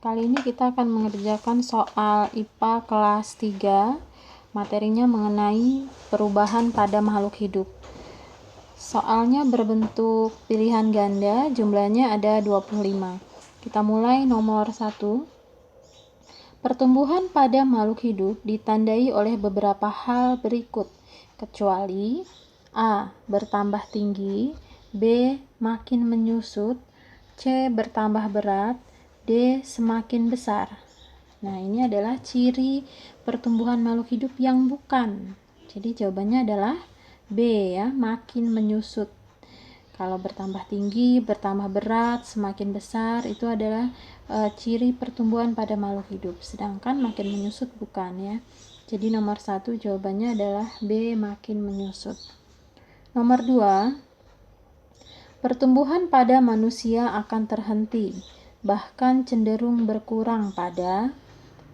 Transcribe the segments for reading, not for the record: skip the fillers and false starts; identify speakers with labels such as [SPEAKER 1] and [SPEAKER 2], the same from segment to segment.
[SPEAKER 1] Kali ini kita akan mengerjakan soal IPA kelas 3. Materinya mengenai perubahan pada makhluk hidup. Soalnya berbentuk pilihan ganda, jumlahnya ada 25. Kita mulai nomor 1. Pertumbuhan pada makhluk hidup ditandai oleh beberapa hal berikut, kecuali A. Bertambah tinggi, B. Makin menyusut, C. Bertambah berat, D. Semakin besar. Nah, ini adalah ciri pertumbuhan makhluk hidup yang bukan. Jadi jawabannya adalah B ya, makin menyusut. Kalau bertambah tinggi, bertambah berat, semakin besar, itu adalah ciri pertumbuhan pada makhluk hidup. Sedangkan makin menyusut bukan ya. Jadi nomor 1 jawabannya adalah B, makin menyusut. Nomor 2, pertumbuhan pada manusia akan terhenti, bahkan cenderung berkurang pada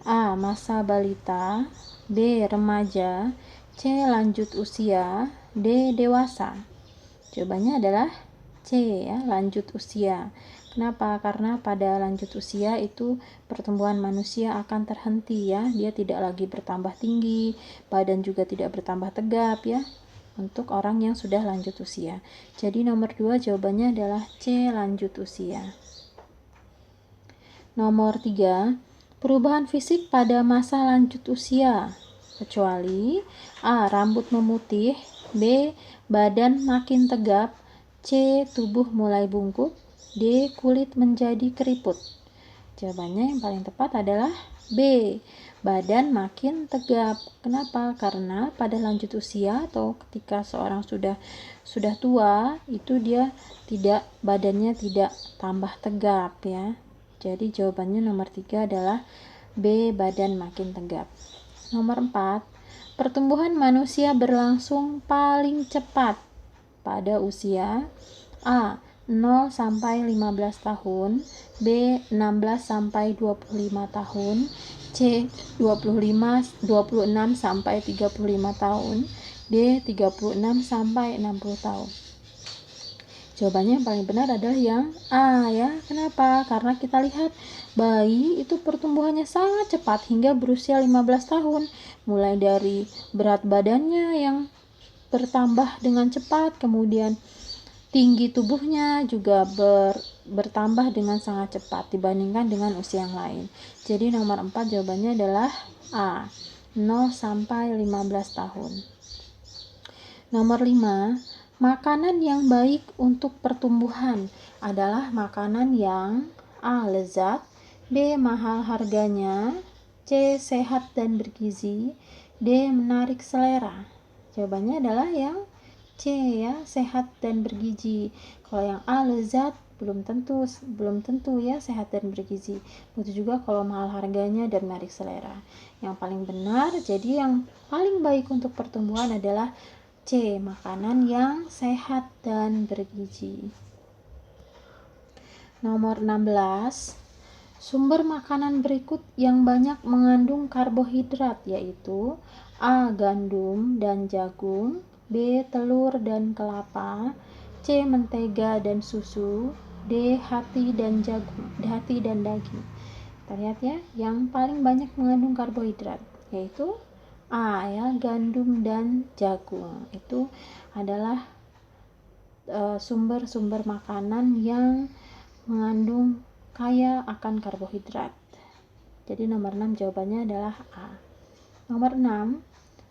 [SPEAKER 1] A. Masa balita, B. Remaja, C. Lanjut usia, D. Dewasa. Jawabannya adalah C ya, lanjut usia. Kenapa? Karena pada lanjut usia itu pertumbuhan manusia akan terhenti ya. Dia tidak lagi bertambah tinggi, badan juga tidak bertambah tegap ya. Untuk orang yang sudah lanjut usia. Jadi nomor 2 jawabannya adalah C, lanjut usia. Nomor 3, perubahan fisik pada masa lanjut usia, kecuali A. Rambut memutih, B. Badan makin tegap, C. Tubuh mulai bungkuk, D. Kulit menjadi keriput. Jawabannya yang paling tepat adalah B. Badan makin tegap. Kenapa? Karena pada lanjut usia atau ketika seorang sudah tua, itu dia badannya tidak tambah tegap ya. Jadi jawabannya nomor 3 adalah B. Badan makin tegap. Nomor 4, pertumbuhan manusia berlangsung paling cepat pada usia A. 0 sampai 15 tahun, B. 16 sampai 25 tahun, C. 26 sampai 35 tahun, D. 36 sampai 60 tahun. Jawabannya yang paling benar adalah yang A ya. Kenapa? Karena kita lihat bayi itu pertumbuhannya sangat cepat hingga berusia 15 tahun. Mulai dari berat badannya yang bertambah dengan cepat, kemudian tinggi tubuhnya juga bertambah dengan sangat cepat dibandingkan dengan usia yang lain. Jadi nomor 4 jawabannya adalah A, 0 sampai 15 tahun. Nomor 5, makanan yang baik untuk pertumbuhan adalah makanan yang A. Lezat, B. Mahal harganya, C. Sehat dan bergizi, D. Menarik selera. Jawabannya adalah yang C ya, sehat dan bergizi. Kalau yang A. Lezat belum tentu ya sehat dan bergizi. Begitu juga kalau mahal harganya dan menarik selera. Yang paling benar, jadi yang paling baik untuk pertumbuhan adalah C. Makanan yang sehat dan bergizi. Nomor 16, sumber makanan berikut yang banyak mengandung karbohidrat yaitu A. Gandum dan jagung, B. Telur dan kelapa, C. Mentega dan susu, D. Hati dan daging. Kita lihat ya, yang paling banyak mengandung karbohidrat yaitu A ya, gandum dan jagung. Itu adalah sumber-sumber makanan yang mengandung kaya akan karbohidrat. Jadi nomor 6 jawabannya adalah A. Nomor 6,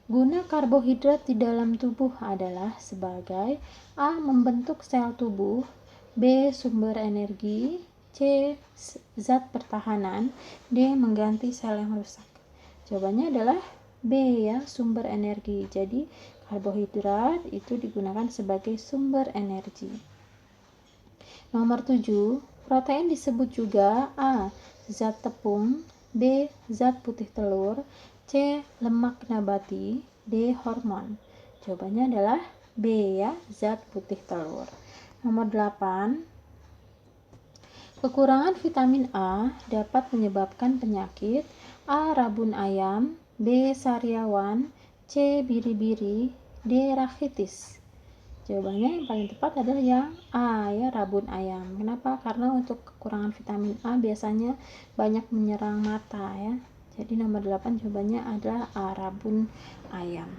[SPEAKER 1] guna karbohidrat di dalam tubuh adalah sebagai A. Membentuk sel tubuh, B. Sumber energi, C. Zat pertahanan, D. Mengganti sel yang rusak. Jawabannya adalah B ya, sumber energi. Jadi karbohidrat itu digunakan sebagai sumber energi. Nomor 7, protein disebut juga A. Zat tepung, B. Zat putih telur, C. Lemak nabati, D. Hormon. Jawabannya adalah B ya, zat putih telur. Nomor 8, kekurangan vitamin A dapat menyebabkan penyakit A. Rabun ayam, B. Sariawan, C. Biri-biri, D. Rakitis. Jawabannya yang paling tepat adalah yang A ya, rabun ayam. Kenapa? Karena untuk kekurangan vitamin A biasanya banyak menyerang mata ya. Jadi nomor 8 jawabannya adalah A, rabun ayam.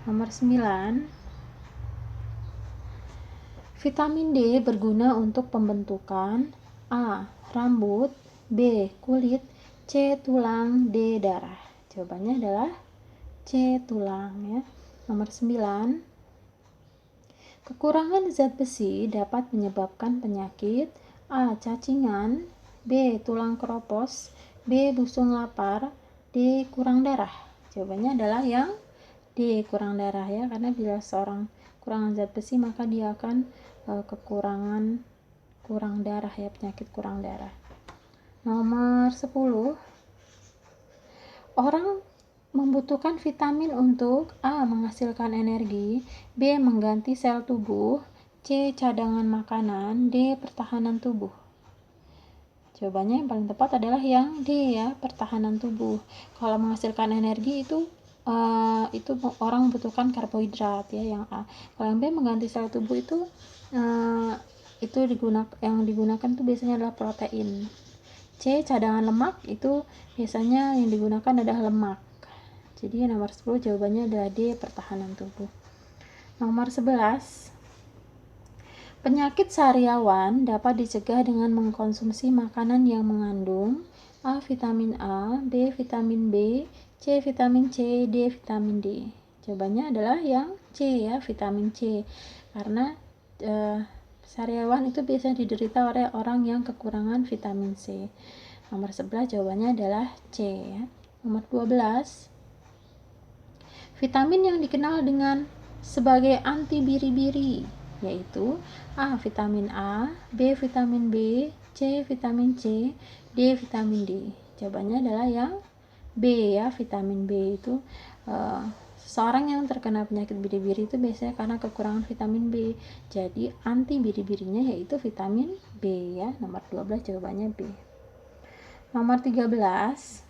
[SPEAKER 1] Nomor 9, vitamin D berguna untuk pembentukan A, rambut, B, kulit, C, tulang, D, darah. Jawabannya adalah C, tulang ya. Nomor 9, kekurangan zat besi dapat menyebabkan penyakit A, cacingan, B, tulang keropos, B, busung lapar, D, kurang darah. Jawabannya adalah yang D, kurang darah ya, karena bila seorang kurang zat besi maka dia akan kekurangan kurang darah ya, penyakit kurang darah. Nomor 10, orang membutuhkan vitamin untuk A, menghasilkan energi, B, mengganti sel tubuh, C, cadangan makanan, D, pertahanan tubuh. Jawabannya yang paling tepat adalah yang D ya, pertahanan tubuh. Kalau menghasilkan energi itu orang membutuhkan karbohidrat ya, yang A. Kalau yang B, mengganti sel tubuh itu yang digunakan itu biasanya adalah protein. C, cadangan lemak, itu biasanya yang digunakan adalah lemak. Jadi nomor 10 jawabannya adalah D, pertahanan tubuh. Nomor 11, penyakit sariawan dapat dicegah dengan mengkonsumsi makanan yang mengandung A, vitamin A, B, vitamin B, C, vitamin C, D, vitamin D. Jawabannya adalah yang C ya, vitamin C. Karena sariawan itu biasanya diderita oleh orang yang kekurangan vitamin C. Nomor 11 jawabannya adalah C ya. Nomor 12, vitamin yang dikenal dengan sebagai anti biri-biri yaitu A, vitamin A, B, vitamin B, C, vitamin C, D, vitamin D. Jawabannya adalah yang B ya, vitamin B itu seseorang yang terkena penyakit biri-biri itu biasanya karena kekurangan vitamin B. Jadi anti biri-birinya yaitu vitamin B ya. Nomor 12 jawabannya B. Nomor 13,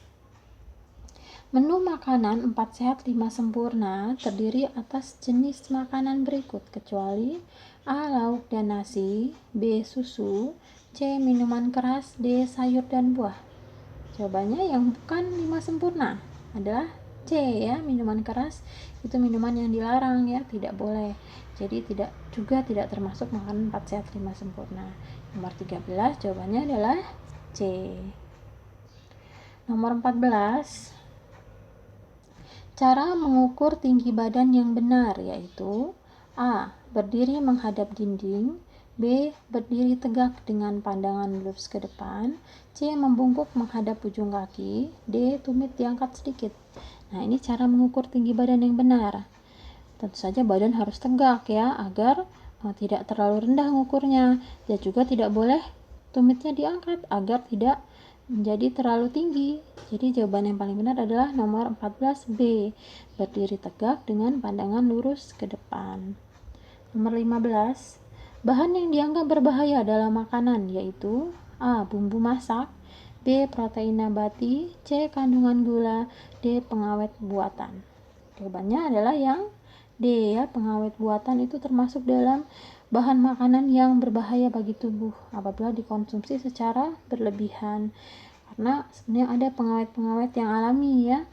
[SPEAKER 1] menu makanan 4 sehat 5 sempurna terdiri atas jenis makanan berikut kecuali A, lauk dan nasi, B, susu, C, minuman keras, D, sayur dan buah. Jawabannya yang bukan 5 sempurna adalah C ya, minuman keras itu minuman yang dilarang ya, tidak boleh. Jadi tidak termasuk makanan 4 sehat 5 sempurna. Nomor 13 jawabannya adalah C. Nomor 14, cara mengukur tinggi badan yang benar yaitu A, berdiri menghadap dinding, B, berdiri tegak dengan pandangan lurus ke depan, C, membungkuk menghadap ujung kaki, D, tumit diangkat sedikit. Nah, ini cara mengukur tinggi badan yang benar. Tentu saja badan harus tegak ya, agar tidak terlalu rendah mengukurnya. Dan juga tidak boleh tumitnya diangkat agar tidak menjadi terlalu tinggi. Jadi jawaban yang paling benar adalah nomor 14B, berdiri tegak dengan pandangan lurus ke depan. Nomor 15, bahan yang dianggap berbahaya dalam makanan yaitu A, bumbu masak, B, protein nabati, C, kandungan gula, D, pengawet buatan. Jawabannya adalah yang D ya, pengawet buatan itu termasuk dalam bahan makanan yang berbahaya bagi tubuh apabila dikonsumsi secara berlebihan. Karena sebenarnya ada pengawet-pengawet yang alami ya,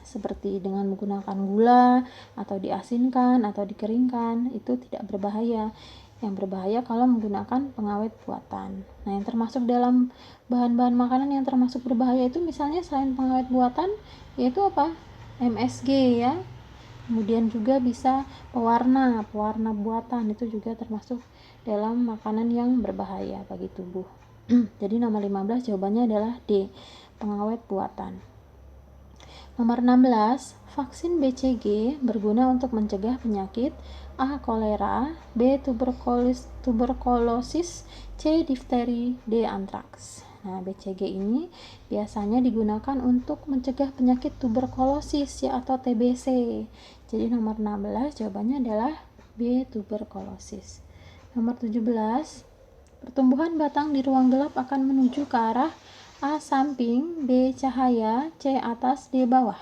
[SPEAKER 1] seperti dengan menggunakan gula atau diasinkan atau dikeringkan, itu tidak berbahaya. Yang berbahaya kalau menggunakan pengawet buatan. Nah, yang termasuk dalam bahan-bahan makanan yang termasuk berbahaya itu misalnya selain pengawet buatan yaitu apa? MSG ya. Kemudian juga bisa pewarna buatan, itu juga termasuk dalam makanan yang berbahaya bagi tubuh. Jadi nomor 15 jawabannya adalah D, pengawet buatan. Nomor 16, vaksin BCG berguna untuk mencegah penyakit A, kolera, B, tuberkulosis, C, difteri, D, antraks. Nah, BCG ini biasanya digunakan untuk mencegah penyakit tuberkulosis ya, atau TBC. Jadi nomor 16 jawabannya adalah B, tuberkulosis. Nomor 17, pertumbuhan batang di ruang gelap akan menuju ke arah A, samping, B, cahaya, C, atas, D, bawah.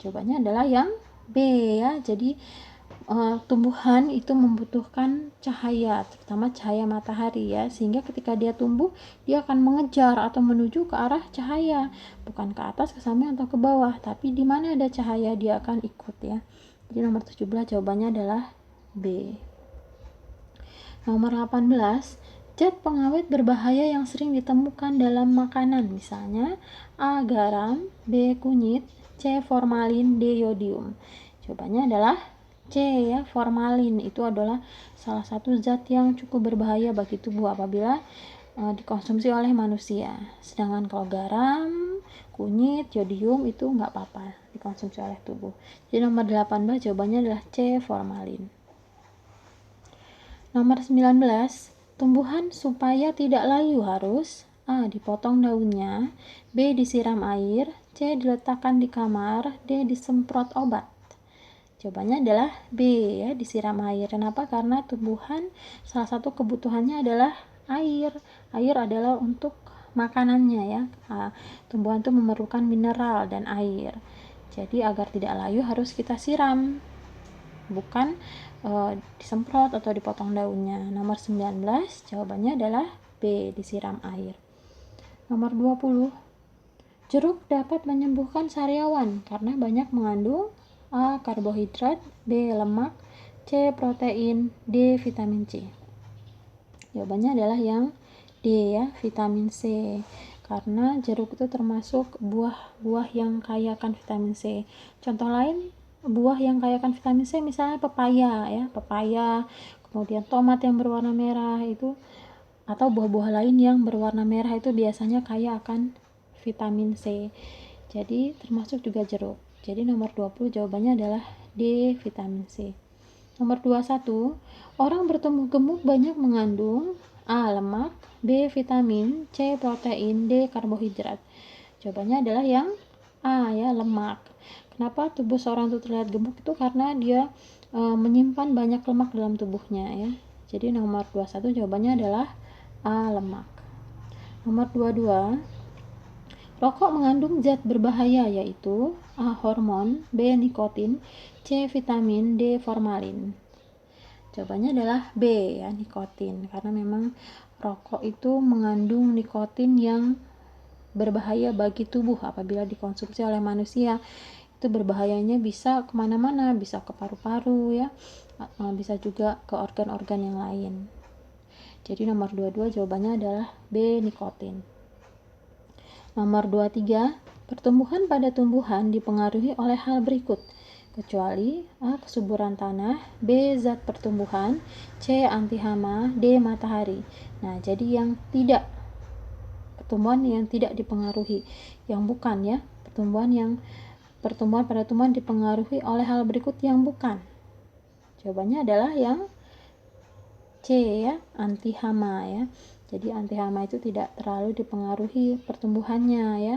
[SPEAKER 1] Jawabannya adalah yang B ya. Jadi tumbuhan itu membutuhkan cahaya, terutama cahaya matahari ya, sehingga ketika dia tumbuh dia akan mengejar atau menuju ke arah cahaya, bukan ke atas, ke samping atau ke bawah, tapi di mana ada cahaya dia akan ikut ya. Jadi nomor 17 jawabannya adalah B. Nomor 18, zat pengawet berbahaya yang sering ditemukan dalam makanan, misalnya A. garam, B. kunyit, C. formalin, D. yodium. Jawabannya adalah C ya, formalin. Itu adalah salah satu zat yang cukup berbahaya bagi tubuh apabila dikonsumsi oleh manusia. Sedangkan kalau garam, kunyit, yodium itu nggak apa-apa dikonsumsi oleh tubuh. Jadi nomor 18 jawabannya adalah C, formalin. Nomor 19, tumbuhan supaya tidak layu harus A. dipotong daunnya, B. disiram air, C. diletakkan di kamar, D. disemprot obat. Jawabannya adalah B ya, disiram air. Kenapa? Karena tumbuhan salah satu kebutuhannya adalah air. Air adalah untuk makanannya ya. Tumbuhan itu memerlukan mineral dan air. Jadi agar tidak layu harus kita siram, bukan disemprot atau dipotong daunnya. Nomor 19 jawabannya adalah B, disiram air. Nomor 20, jeruk dapat menyembuhkan sariawan karena banyak mengandung A. karbohidrat, B. lemak, C. protein, D. vitamin C. Jawabannya adalah yang D ya, vitamin C. Karena jeruk itu termasuk buah-buah yang kaya akan vitamin C. Contoh lain buah yang kaya akan vitamin C misalnya pepaya ya, pepaya, kemudian tomat yang berwarna merah itu, atau buah-buah lain yang berwarna merah itu biasanya kaya akan vitamin C. Jadi termasuk juga jeruk. Jadi nomor 20 jawabannya adalah D, vitamin C. Nomor 21, orang bertumbuh gemuk banyak mengandung A. lemak, B. vitamin, C. protein, D. karbohidrat. Jawabannya adalah yang A ya, lemak. Kenapa tubuh seorang itu terlihat gemuk? Itu karena dia menyimpan banyak lemak dalam tubuhnya ya. Jadi nomor 21 jawabannya adalah A. lemak. Nomor 22, rokok mengandung zat berbahaya yaitu A. hormon, B. nikotin, C. vitamin, D. formalin. Jawabannya adalah B ya, nikotin. Karena memang rokok itu mengandung nikotin yang berbahaya bagi tubuh apabila dikonsumsi oleh manusia. Itu berbahayanya bisa kemana-mana, bisa ke paru-paru ya, bisa juga ke organ-organ yang lain. Jadi nomor 22 jawabannya adalah B. nikotin. Nomor 23, pertumbuhan pada tumbuhan dipengaruhi oleh hal berikut, kecuali A. kesuburan tanah, B. zat pertumbuhan, C. anti hama, D. matahari. Nah, jadi yang tidak, pertumbuhan yang tidak dipengaruhi, yang bukan ya, pertumbuhan pada tumbuhan dipengaruhi oleh hal berikut yang bukan. Jawabannya adalah yang C ya, anti hama ya. Jadi anti hama itu tidak terlalu dipengaruhi pertumbuhannya ya.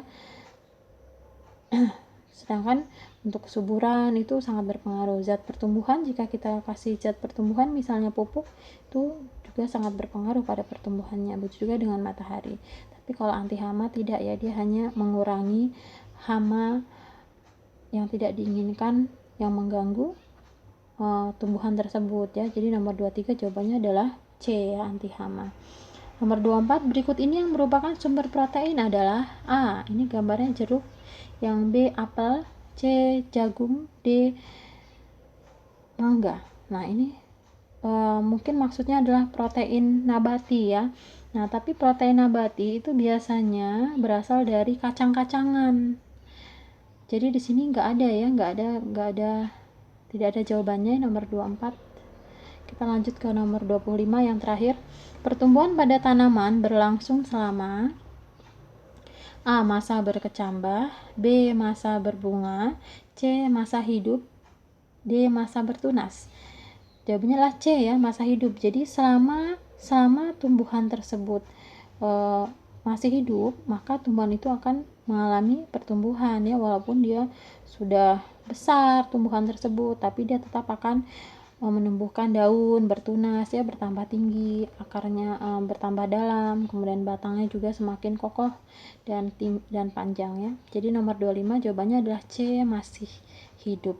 [SPEAKER 1] Sedangkan untuk kesuburan itu sangat berpengaruh. Zat pertumbuhan, jika kita kasih zat pertumbuhan misalnya pupuk, itu juga sangat berpengaruh pada pertumbuhannya. Begitu juga dengan matahari. Tapi kalau anti hama tidak ya, dia hanya mengurangi hama yang tidak diinginkan yang mengganggu tumbuhan tersebut ya. Jadi nomor 23 jawabannya adalah C ya, anti hama. Nomor 24, berikut ini yang merupakan sumber protein adalah A. Ini gambarnya jeruk, yang B. apel, C. jagung, D. mangga. Nah ini mungkin maksudnya adalah protein nabati ya. Nah tapi protein nabati itu biasanya berasal dari kacang-kacangan. Jadi di sini nggak ada, tidak ada jawabannya nomor 24. Kita lanjut ke nomor 25 yang terakhir. Pertumbuhan pada tanaman berlangsung selama A. masa berkecambah, B. masa berbunga, C. masa hidup, D. masa bertunas. Jawabannya adalah C ya, masa hidup. Jadi selama tumbuhan tersebut masih hidup, maka tumbuhan itu akan mengalami pertumbuhan ya, walaupun dia sudah besar tumbuhan tersebut, tapi dia tetap akan menumbuhkan daun, bertunas ya, bertambah tinggi, akarnya bertambah dalam, kemudian batangnya juga semakin kokoh dan panjang ya. Jadi nomor 25 jawabannya adalah C, masih hidup.